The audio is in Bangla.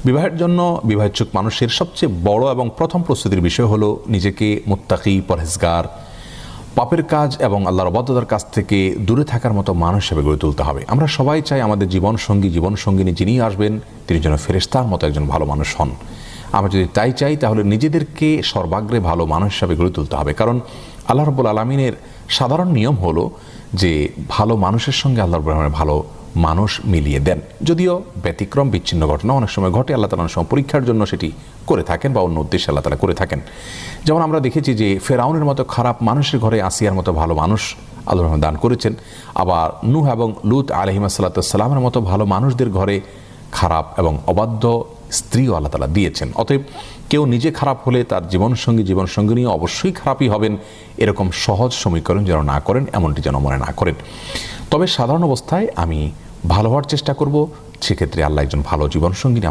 বিবাহের জন্য বিবাহেচ্ছুক মানুষের সবচেয়ে বড় এবং প্রথম প্রস্তুতির বিষয় হলো নিজেকে মুত্তাকি, পরহেজগার, পাপের কাজ এবং আল্লাহর অবাধ্যতার কাছ থেকে দূরে থাকার মতো মানুষ হিসেবে গড়ে তুলতে হবে। আমরা সবাই চাই আমাদের জীবনসঙ্গিনী যিনি আসবেন তিনি যেন ফেরেশতার মতো একজন ভালো মানুষ হন। আমরা যদি তাই চাই তাহলে নিজেদেরকে সর্বাগ্রে ভালো মানুষ হিসাবে গড়ে তুলতে হবে। কারণ আল্লাহ রাব্বুল আলামিনের সাধারণ নিয়ম হলো যে ভালো মানুষের সঙ্গে আল্লাহ রাব্বুল আলামিন ভালো মানুষ মিলিয়ে দেন। যদিও ব্যতিক্রম বিচ্ছিন্ন ঘটনা অনেক সময় ঘটে, আল্লাহ তাআলা অনেক সময় পরীক্ষার জন্য সেটি করে থাকেন বা অন্য উদ্দেশ্যে আল্লাহ তাআলা করে থাকেন। যেমন আমরা দেখেছি যে ফেরাউনের মতো খারাপ মানুষের ঘরে আসিয়ার মতো ভালো মানুষ আল্লাহ রাব্বুল দান করেছেন। আবার নূহ এবং লূত আলাইহিসসালামের মতো ভালো মানুষদের ঘরে খারাপ এবং অবাধ্য স্ত্রীও আল্লাহ তাআলা দিয়েছেন। অতএব কেউ নিজে খারাপ হলে তার জীবনসঙ্গিনী অবশ্যই খারাপই হবেন, এরকম সহজ সমীকরণ যেন না করেন, এমনটি যেন মনে না করেন। তবে সাধারণ অবস্থায় আমি ভালো হওয়ার চেষ্টা করব, সেক্ষেত্রে আল্লাহ একজন ভালো জীবনসঙ্গিনী